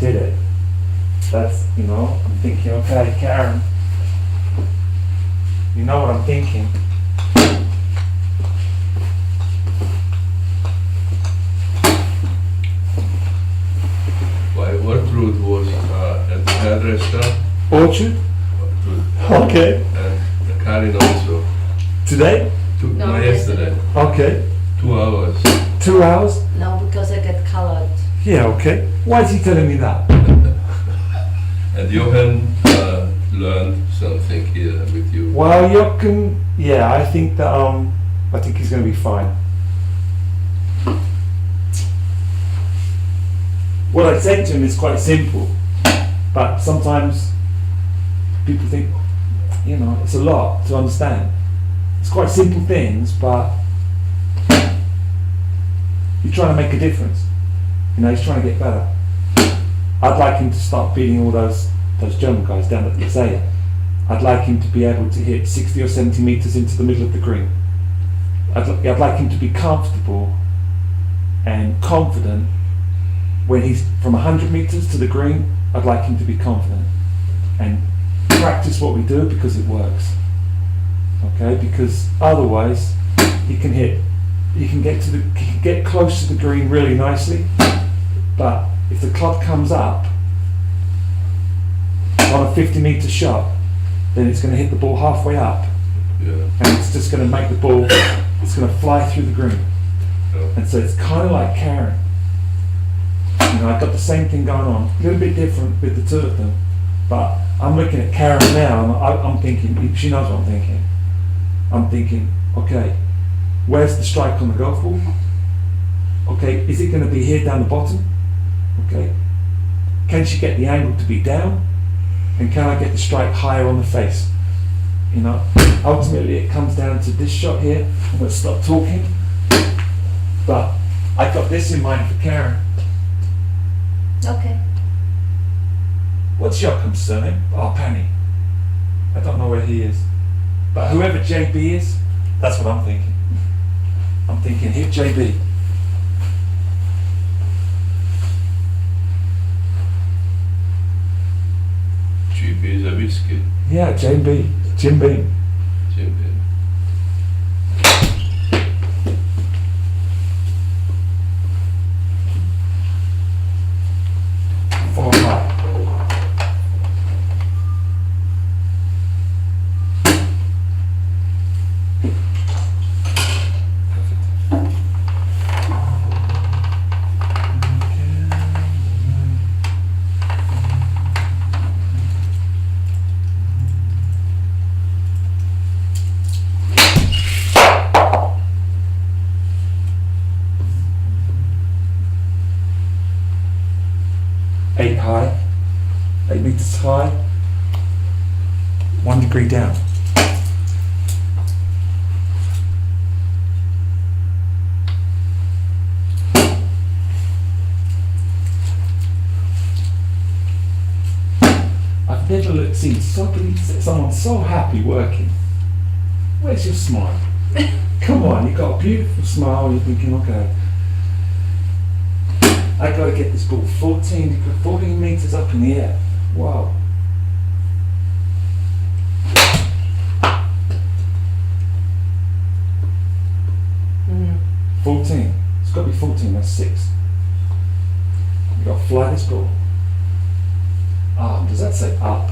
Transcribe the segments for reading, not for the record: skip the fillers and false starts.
did it. That's, you know, I'm thinking, okay, Karen, you know what I'm thinking. What route was at the hairdresser? Orchard? Okay. And Karin also. Today? No, yesterday. Okay. 2 hours. 2 hours? No, because I get colored. Yeah, okay. Why is he telling me that? And Johan learned something here with you. Well, Jochen, yeah, I think that I think he's going to be fine. What I said to him is quite simple, but sometimes people think, you know, it's a lot to understand. It's quite simple things, but you're trying to make a difference. You know, he's trying to get better. I'd like him to start beating all those German guys down at the Zaya. I'd like him to be able to hit 60 or 70 meters into the middle of the green. I'd like him to be comfortable and confident when he's from 100 meters to the green. I'd like him to be confident and practice what we do because it works. Okay, because otherwise he can get close to the green really nicely, but if the club comes up on a 50-meter shot, then it's going to hit the ball halfway up, and it's just going to make the ball, it's going to fly through the green. And so it's kind of like Karin. You know, I've got the same thing going on, a little bit different with the two of them, but I'm looking at Karin now and I'm thinking, she knows what I'm thinking. I'm thinking, okay, where's the strike on the golf ball? Okay, is it going to be here down the bottom? Okay, can she get the angle to be down? And can I get the strike higher on the face? You know, ultimately it comes down to this shot here. I'm going to stop talking, but I got this in mind for Karin. Okay. What's Joachim's surname? Oh, Penny. I don't know where he is. But whoever JB is, that's what I'm thinking. I'm thinking, hit JB. GB is a whiskey. Yeah, JB. Jim Beam. Jim Beam. Four high. Eight high, 8 meters high, 1 degree down. I've never seen someone so happy working. Where's your smile? Come on, you've got a beautiful smile, you're thinking, okay, I got to get this ball 14 meters up in the air. Wow. Mm. 14. It's got to be 14. That's 6. You got to fly this ball. Does that say up?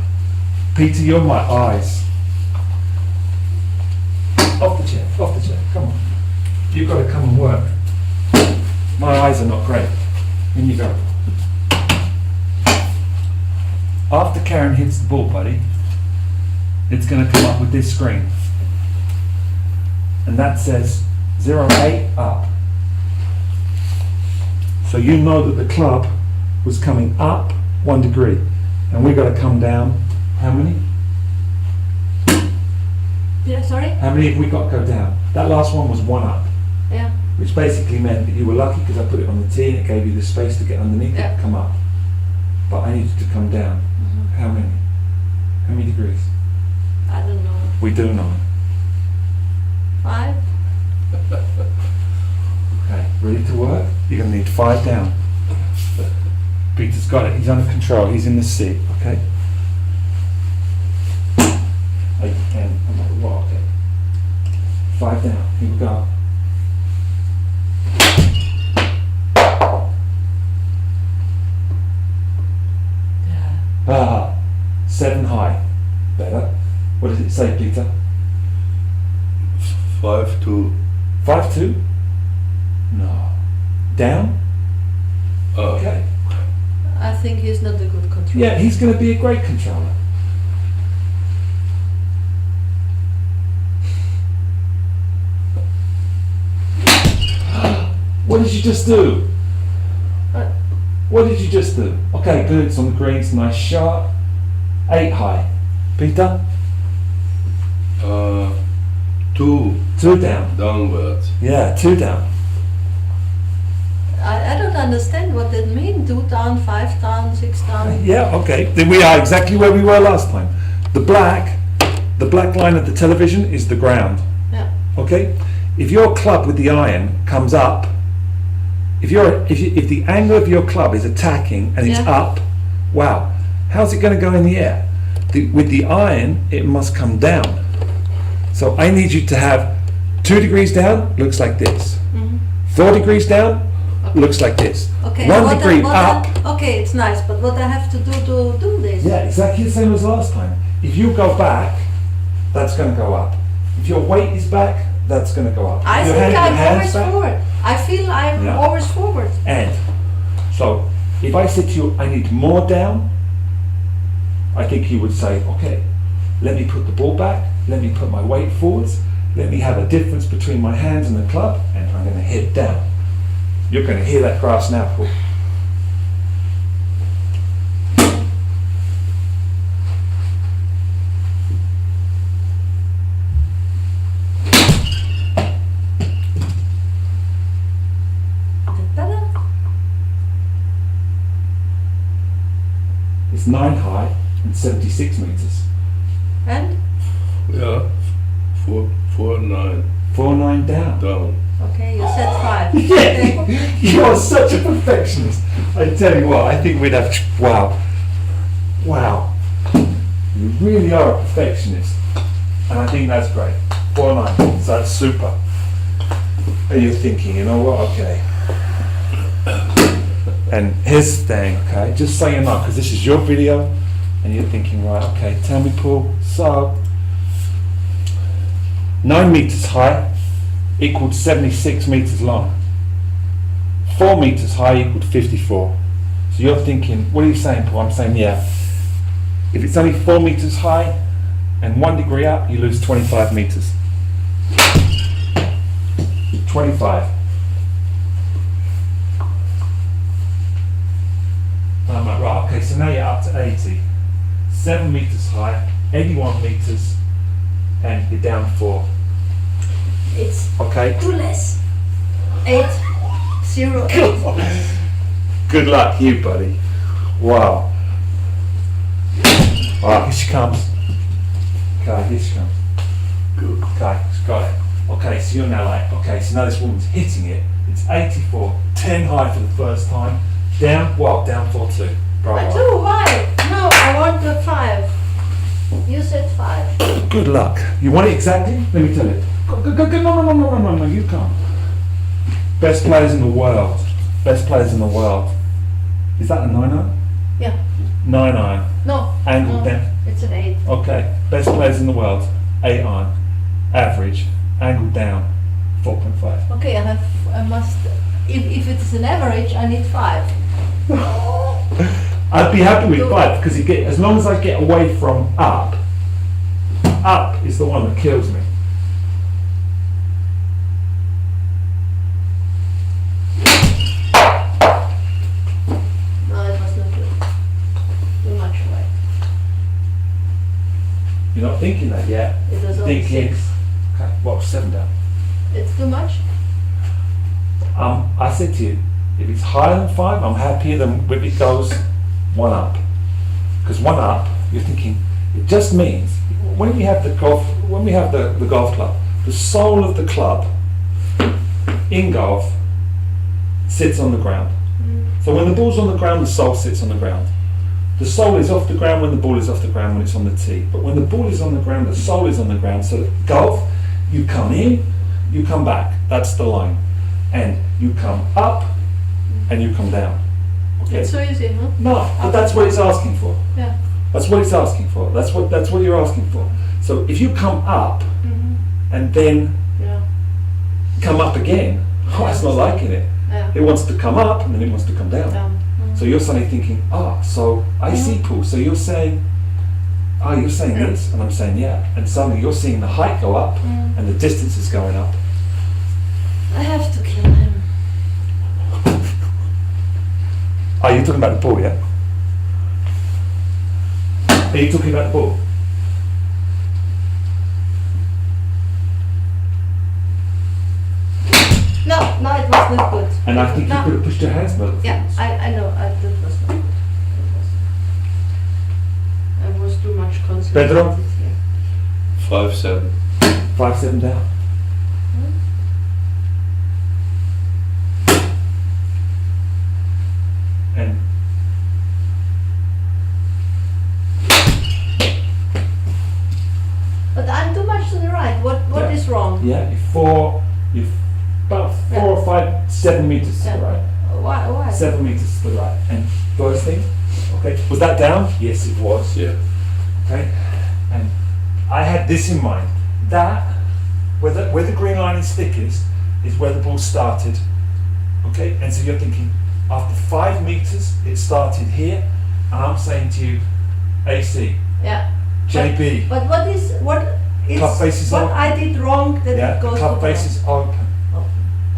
Peter, you're my eyes. Off the chair. Off the chair. Come on. You've got to come and work. My eyes are not great. In you go. After Karin hits the ball, buddy, it's going to come up with this screen. And that says 0.8 up. So you know that the club was coming up 1 degree. And we've got to come down, how many? Yeah, sorry? How many have we got to go down? That last one was 1 up. Yeah. Which basically meant that you were lucky because I put it on the tee and it gave you the space to get underneath it and come up. But I needed to come down. How many? How many degrees? I don't know. We do know. 5? Okay, ready to work? You're going to need 5 down. Peter's got it. He's under control. He's in the seat. Okay. 8, 10. Well, okay. 5 down. Here we go. Yeah. 7 high. Better. What does it say, Peter? 5-2. 5-2? No. Down? Okay. I think he's not a good controller. Yeah, he's going to be a great controller. What did you just do? What? What did you just do? Okay, good. It's on the greens. Nice shot. 8 high. Peter? 2 2 down. downwards. Yeah, 2 down. I don't understand what that means. 2 down, 5 down, 6 down. Yeah, okay. Then we are exactly where we were last time. The black line of the television is the ground. Yeah. Okay? If your club with the iron comes up, if the angle of your club is attacking and it's Yeah. up, wow, how's it going to go in the air? With the iron, it must come down. So I need you to have 2 degrees down, looks like this. 4 degrees down, looks like this. Okay. 1 degree up. Okay, it's nice, but what I have to do to do this? Yeah, exactly the same as last time. If you go back, that's going to go up. If your weight is back, that's going to go up. I If your think your I'm hand's always back- forward. I feel I'm Yeah. always forward. And so if I said to you, I need more down, I think you would say, okay, let me put the ball back, let me put my weight forwards, let me have a difference between my hands and the club, and I'm going to hit down. You're going to hear that grass now, Paul. Is it better? It's 9 high and 76 meters. And? Yeah. 4-9 4-9 down. down. Okay, you said 5. Yeah, Okay. you are such a perfectionist. I tell you what, I think we'd have, wow, you really are a perfectionist, and I think that's great. 4-9, so that's super. And you're thinking, you know what, okay. And here's the thing, okay, just so you know, because this is your video, and you're thinking, right, okay, tell me, Paul, so 9 meters high equaled 76 meters long. 4 meters high equaled 54. So you're thinking, what are you saying, Paul? I'm saying, yeah. If it's only 4 meters high and 1 degree up, you lose 25 meters. 25. Right, okay, so now you're up to 80. 7 meters high, 81 meters, and you're down 4. It's Okay? 2 less. 8, 0, 8. Good luck, you buddy. Wow. Alright, here she comes. Okay, here she comes. Good. Okay, she's got it. Okay, so you're now like, okay, so now this woman's hitting it. It's 84, 10 high for the first time. Down, well, down 4-2. Bravo. 2, why? No, I want the 5. You said 5. Good luck. You want it exactly? Let me tell you. No, you can't. Best players in the world. Best players in the world. Is that a 9-iron? Yeah. 9-iron. No. Angle no, down. It's an 8. Okay. Best players in the world. 8-iron. Average. Angle down. 4.5. Okay, I must. If it's an average, I need 5. I'd be happy with 5 because as long as I get away from up is the one that kills me. No, it was not good. Too much away. You're not thinking that yet. It was only Thinking. 6. Okay, well, 7 down. It's too much? I said to you, if it's higher than 5, I'm happier than if it goes 1 up. Because 1 up, you're thinking, it just means when we have the golf club, the sole of the club in golf sits on the ground. So when the ball's on the ground, the sole sits on the ground. The sole is off the ground when the ball is off the ground when it's on the tee. But when the ball is on the ground, the sole is on the ground. So golf, you come in, you come back. That's the line. And you come up and you come down. Okay? It's so easy, huh? No, but that's what it's asking for. Yeah. That's what it's asking for. That's what you're asking for. So if you come up and then Yeah. come up again, oh, it's not liking it. Yeah. It wants to come up and then it wants to come down. So you're suddenly thinking, so I see, Paul. So you're saying, you're saying this, and I'm saying yeah. And suddenly you're seeing the height go up and the distance is going up. I have to kill him. Are you talking about the ball, yeah? Are you talking about the ball? No, it was not good. And I think No. you could have pushed your hands more. Yeah, I know. That was not good. I was too much concentrated. Pedro? here. 5-7. 5-7 down. And But I'm too much to the right. What Yeah. is wrong? yeah, you're about 4 or 5, 7 meters to the Yeah. right. Why? 7 meters to the right. And first thing, okay, was that down? Yes, it was. Yeah. Okay, and I had this in mind. That where the green line is thickest is where the ball started. Okay, and so you're thinking after 5 meters it started here, and I'm saying to you, AC, Yeah. JB, But what is Club face is what open. I did wrong that yeah, it goes club to face the is open. Oh.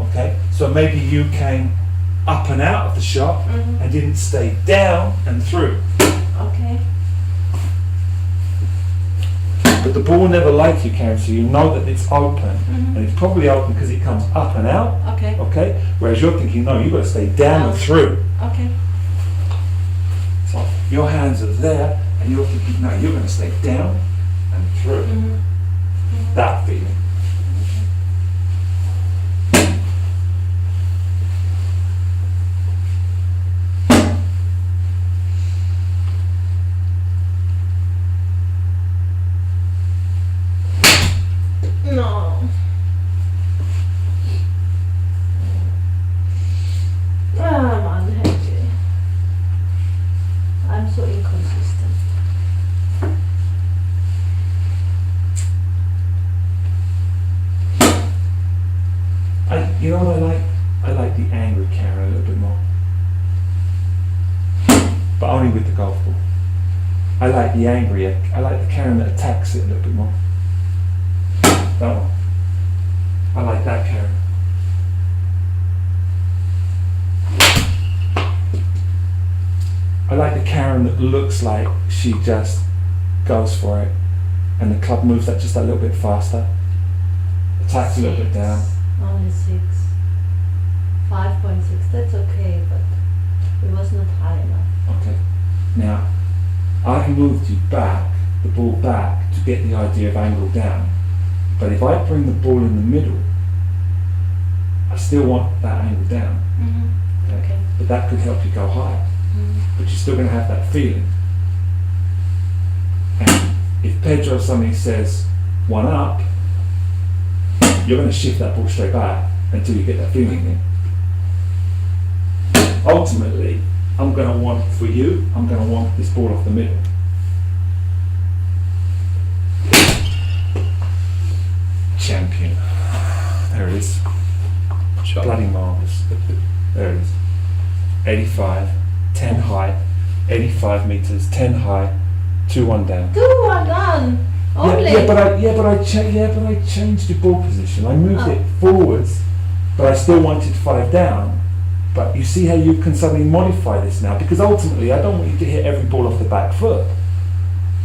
Okay, so maybe you came up and out of the shot and didn't stay down and through. Okay. But the ball will never like you, Karin, so you know that it's open, and it's probably open because it comes up and out. Okay. Okay, whereas you're thinking, no, you've got to stay down and through. Okay. So your hands are there, and you're thinking, no, you're going to stay down and through. That feeling. No. I'm unhappy. I'm so inconsistent. You know what I like? I like the angry Karin a little bit more. But only with the golf ball. I like the angry, I like the Karin that attacks it a little bit more. That one. I like that Karin. I like the Karin that looks like she just goes for it, and the club moves that just a little bit faster, attacks a little bit down. Only 6. 5.6. That's okay, but it was not high enough. Okay. Now, I've moved you back, the ball back, to get the idea of angle down. But if I bring the ball in the middle, I still want that angle down. Okay. But that could help you go higher. But you're still going to have that feeling. And if Pedro suddenly says 1 up, you're going to shift that ball straight back until you get that feeling again. Ultimately, I'm going to want, for you, I'm going to want this ball off the middle. Champion. There it is. Chop. Bloody marvellous. There it is. 85, 10 high, 85 meters, 10 high, 2-1 down. 2-1 done. Only. Yeah, but I changed the ball position. I moved it forwards, but I still wanted 5 down. But you see how you can suddenly modify this now, because ultimately I don't want you to hit every ball off the back foot,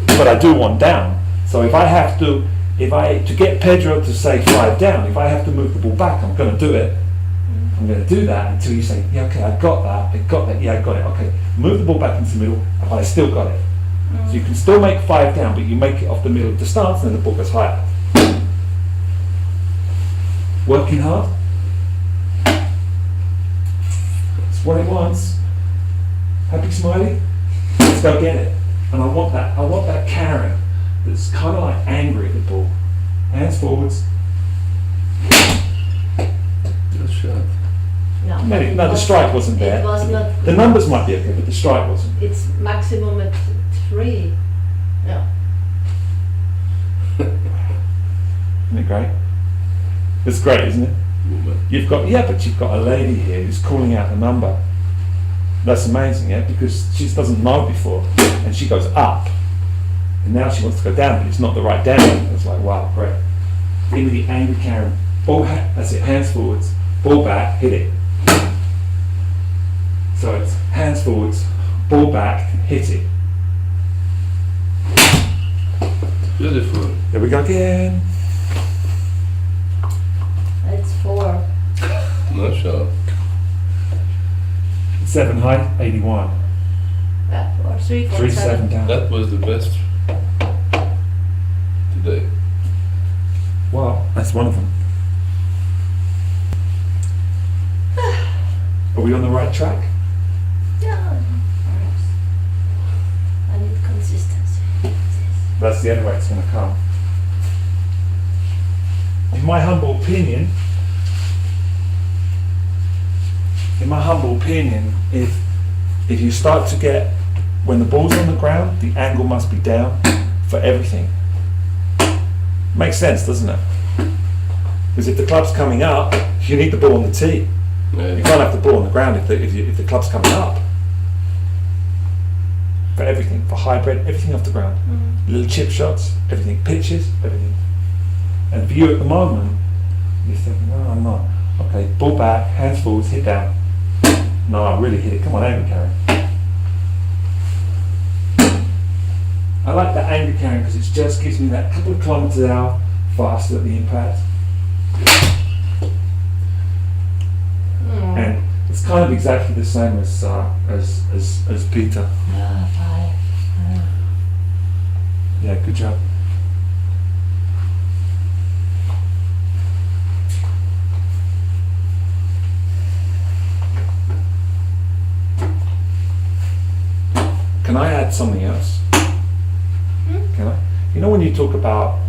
but I do want down. So if I have to, to get Pedro to say 5 down, if I have to move the ball back, I'm going to do it. I'm going to do that until you say, yeah, okay, I got that, yeah, I got it, okay. Move the ball back into the middle, but I still got it. So you can still make 5 down, but you make it off the middle of the stance, and then the ball goes higher. Working hard? That's what it wants. Happy smiley? Let's go get it. And I want that Karin that's kind of like angry at the ball. Hands forwards. Good shot. No. Maybe, no, the strike wasn't there. It was not. The numbers might be okay, but the strike wasn't. It's maximum at 3. Yeah. Isn't it great? It's great, isn't it? Movement. You've got a lady here who's calling out the number. That's amazing, yeah, because she just doesn't know before, and she goes up, and now she wants to go down, but it's not the right down. It's like, wow, great. In with the angry Karin. That's it. Hands forwards, ball back, hit it. So it's hands forwards, ball back, hit it. Beautiful. There we go again. It's 4. No shot. 7 height, 81. Yeah, or 3.7. 3-7 down. That was the best today. Wow, that's one of them. Are we on the right track? Yeah, perhaps. I need consistency. That's the only way it's going to come. In my humble opinion, if you start to get, when the ball's on the ground, the angle must be down for everything. Makes sense, doesn't it? Because if the club's coming up, you need the ball on the tee. Yeah. You can't have the ball on the ground if the club's coming up. For everything, for hybrid, everything off the ground. Little chip shots, everything, pitches, everything. And for you at the moment, you're thinking, no, I'm not. Okay, ball back, hands forwards, hit down. No, I really hit it. Come on, angry Karin. I like that angry Karin because it just gives me that couple of kilometres an hour faster at the impact. And it's kind of exactly the same as Peter. 5. Yeah, good job. Can I add something else? Can I? You know when you talk about,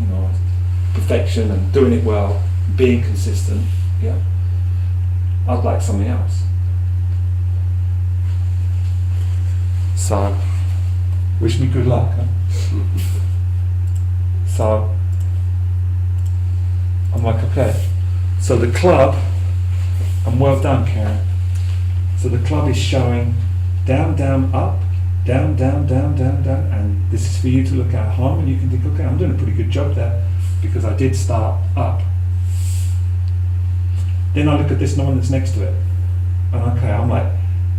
perfection and doing it well, being consistent, yeah. I'd like something else. So, wish me good luck. Huh? So, I'm like, okay. So the club, and well done, Karin. So the club is showing down, down, up, down, down, down, down, down, and this is for you to look at home, and you can think, okay, I'm doing a pretty good job there because I did start up. Then I look at this one that's next to it, and okay, I'm like,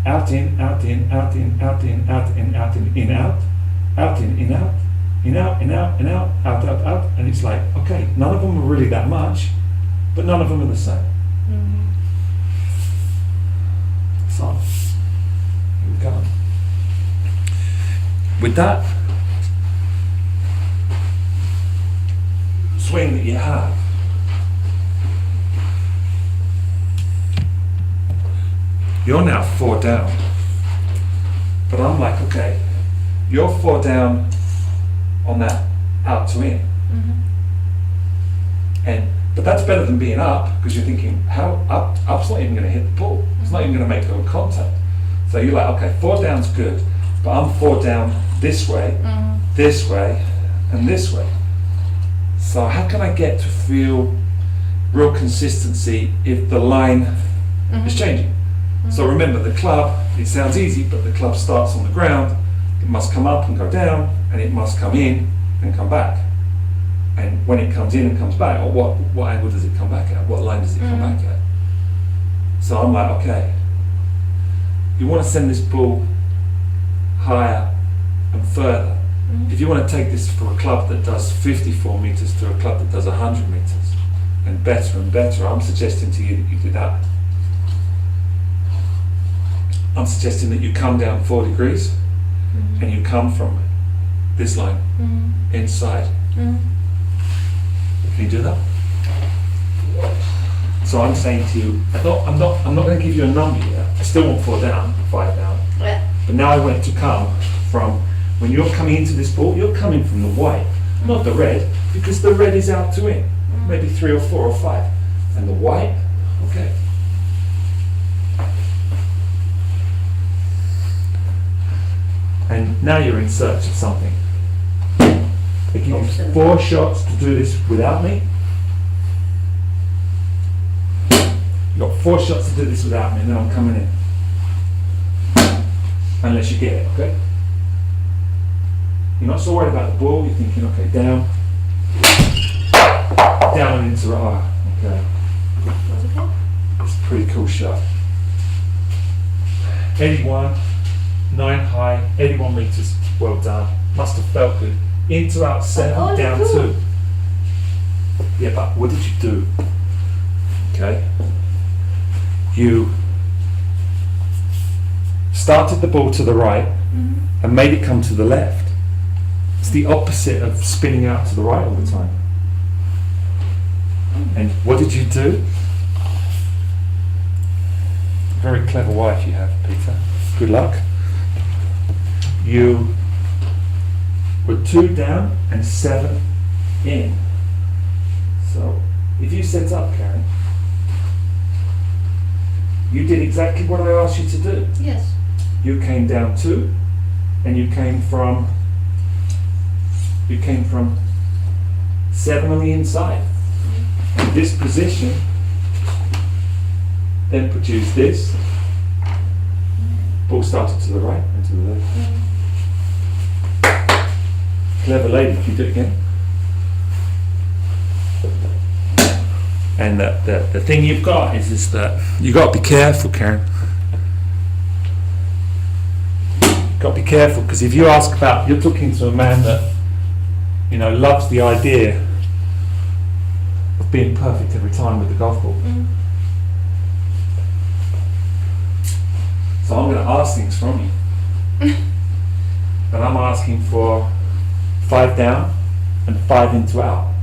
out, in, out, in, out, in, out, in, out, in, out, in, out, out, in, out, in, out, in, out, in, out, out, out, out, and it's like, okay, none of them are really that much, but none of them are the same. So, here we go. With that swing that you have, you're now 4 down. But I'm like, okay, you're 4 down on that out to in. But that's better than being up, because you're thinking, how up's not even going to hit the ball. It's not even going to make no contact. So you're like, okay, 4 down's good, but I'm 4 down this way, and this way. So how can I get to feel real consistency if the line is changing? So remember, the club, it sounds easy, but the club starts on the ground, it must come up and go down, and it must come in and come back. And when it comes in and comes back, or what angle does it come back at? What line does it come back at? So I'm like, okay, you want to send this ball higher and further. If you want to take this from a club that does 54 meters to a club that does 100 meters, and better, I'm suggesting to you that you do that. I'm suggesting that you come down 4 degrees and you come from this line inside. Can you do that? So I'm saying to you, I'm not going to give you a number yet, I still want 4 down, 5 down. Yeah. But now I want it to come from, when you're coming into this ball, you're coming from the white, not the red, because the red is out to in. Maybe 3 or 4 or 5. And the white, okay. And now you're in search of something. They give you 4 shots to do this without me. You've got 4 shots to do this without me, and then I'm coming in. Unless you get it, okay? You're not so worried about the ball, you're thinking, okay, down. Down and into okay. Was it okay? It's a pretty cool shot. 81, 9 high, 81 meters. Well done. Must have felt good. Into out 7, down 2. Yeah, but what did you do? Okay. You started the ball to the right and made it come to the left. It's the opposite of spinning out to the right all the time. And what did you do? Very clever wife you have, Peter. Good luck. You were 2 down and 7 in. So if you set up, Karin, you did exactly what I asked you to do. Yes. You came down 2 and you came from 7 on the inside. And this position then produced this. Ball started to the right and to the left. Clever lady, if you do it again. And the thing you've got is that you've got to be careful, Karin. You've got to be careful, because if you ask about, you're talking to a man that, you know, loves the idea of being perfect every time with the golf ball. So I'm going to ask things from you. And I'm asking for 5 down and 5 into out.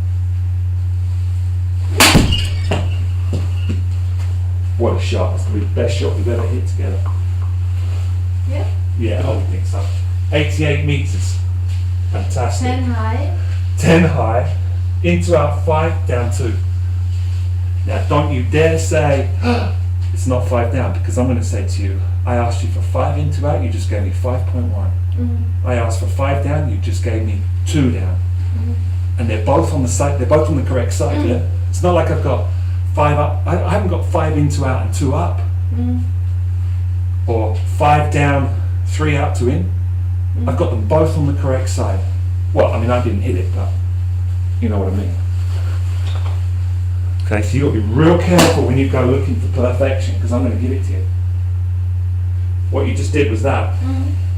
What a shot. That's the best shot we've ever hit together. Yeah. Yeah, I would think so. 88 meters. Fantastic. 10 high. 10 high, into out 5, down 2. Now don't you dare say, it's not 5 down, because I'm going to say to you, I asked you for 5 into out, you just gave me 5.1. I asked for 5 down, you just gave me 2 down. And they're both on the side, they're both on the correct side, yeah? It's not like I've got 5 up, I haven't got 5 into out and 2 up. Or 5 down, 3 out, 2 in. I've got them both on the correct side. Well, I mean, I didn't hit it, but you know what I mean. Okay, so you've got to be real careful when you go looking for perfection, because I'm going to give it to you. What you just did was that.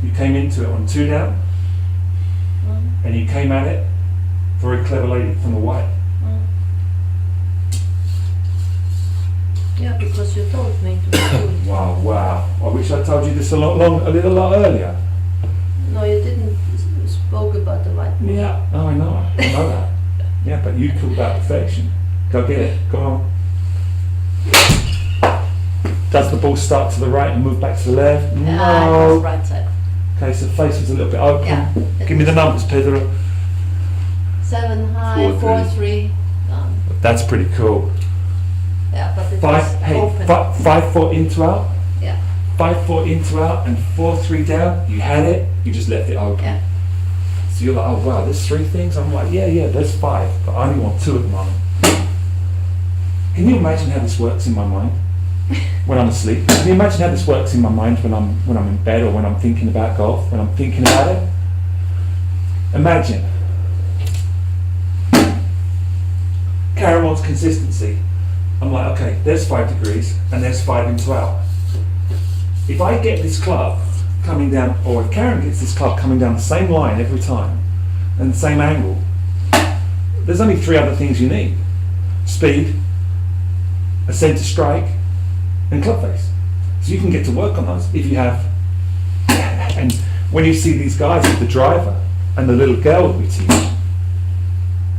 You came into it on 2 down, and you came at it, very clever lady, from the white. Yeah, because you told me to do it. Wow. I wish I told you this a little lot earlier. No, you didn't spoke about the white ball. Yeah, I know that. Yeah, but you called that perfection. Go get it, go on. Does the ball start to the right and move back to the left? It No. was right side. Okay, so the face was a little bit open. Yeah. Give me the numbers, Pedro. 7 high, 4 3 down. That's pretty cool. Yeah, but it was open. 5 4 into out. Yeah. 5 4 into out and 4 3 down. You had it. You just left it open. Yeah. So you're like, oh wow, there's 3 things. I'm like, yeah, there's 5, but I only want 2 at the moment. Can you imagine how this works in my mind when I'm asleep? Can you imagine how this works in my mind when I'm in bed, or when I'm thinking about golf, when I'm thinking about it? Imagine. Karin wants consistency. I'm like, okay, there's 5 degrees and there's 5 into out. If I get this club coming down, or if Karin gets this club coming down the same line every time and the same angle, there's only 3 other things you need: speed, a centre strike, and club face. So you can get to work on those if you have. And when you see these guys with the driver and the little girl that we teach,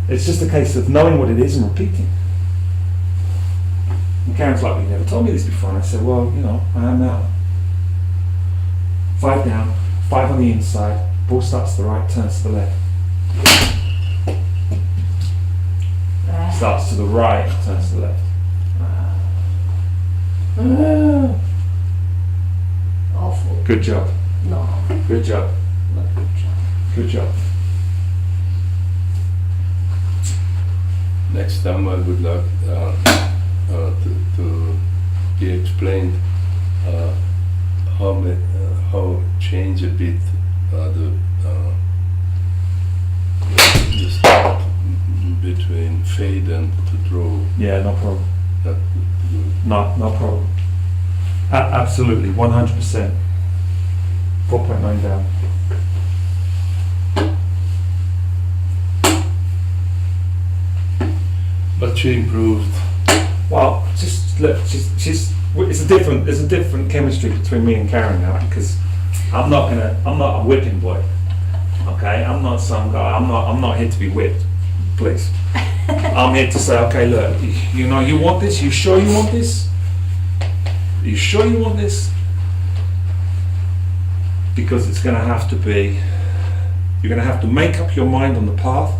it's just a case of knowing what it is and repeating. And Karen's like, well, you never told me this before. And I said, well, you know, I am now. 5 down, 5 on the inside, ball starts to the right, turns to the left. Starts to the right, turns to the left. Awful. Good job. No, Good job. not good job. Good job. Next time I would like to be explained how change a bit the start between fade and to draw. Yeah, no problem. That would do. No problem. Absolutely, 100%. 4.9 down. But she improved. Well, just look, she's it's a different chemistry between me and Karin now, because I'm not a whipping boy. Okay, I'm not some guy. I'm not here to be whipped. Please. I'm here to say, okay, look, you know, you want this? You sure you want this? You sure you want this? Because it's going to have to be, you're going to have to make up your mind on the path.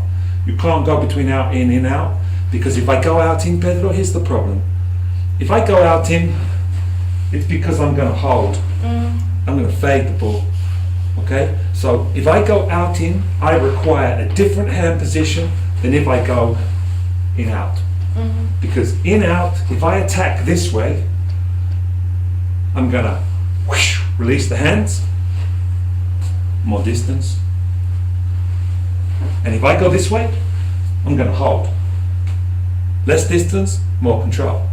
You can't go between out in out, because if I go out in, Pedro, here's the problem. If I go out in, it's because I'm going to hold. I'm going to fade the ball. Okay? So if I go out in, I require a different hand position than if I go in out. Because in out, if I attack this way, I'm going to release the hands, more distance. And if I go this way, I'm going to hold. Less distance, more control.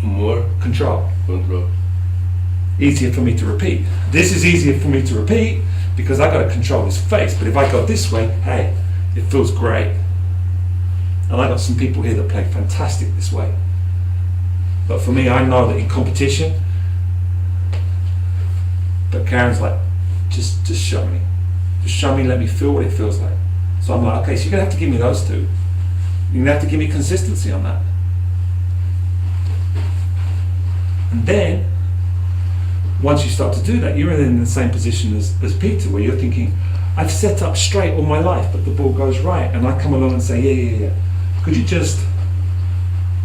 More Control. control. Easier for me to repeat. This is easier for me to repeat because I got to control this face. But if I go this way, hey, it feels great. And I got some people here that play fantastic this way. But for me, I know that in competition, but Karen's like, just show me. Just show me, let me feel what it feels like. So I'm like, okay, so you're gonna have to give me those two. You're gonna have to give me consistency on that. And then, once you start to do that, you're in the same position as Peter, where you're thinking, I've set up straight all my life, but the ball goes right. And I come along and say, yeah. Could you just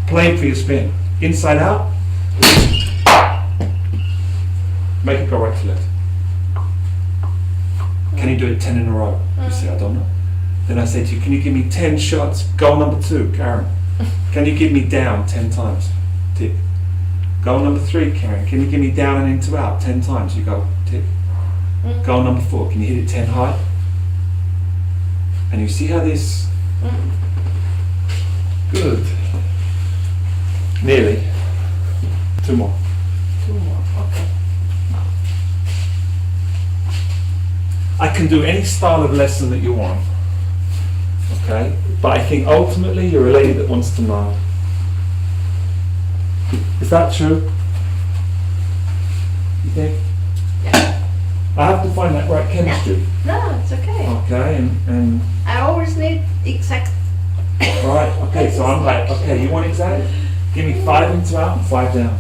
play for your spin? Inside out, make it go right to left. Can you do it 10 in a row? You say, I don't know. Then I say to you, can you give me 10 shots? Goal number 2, Karin. Can you give me down 10 times? Tick. Goal number 3, Karin. Can you give me down and into out 10 times? You go, tick. Goal number 4, can you hit it 10 high? And you see how this... Good. Nearly. 2 more. 2 more, okay. I can do any style of lesson that you want. Okay? But I think ultimately you're a lady that wants to know. Is that true? You think? Yeah. I have to find that right chemistry. No, it's okay. Okay, and I always need exact. right, okay, so I'm like, okay, you want exact? Give me 5 into out and 5 down.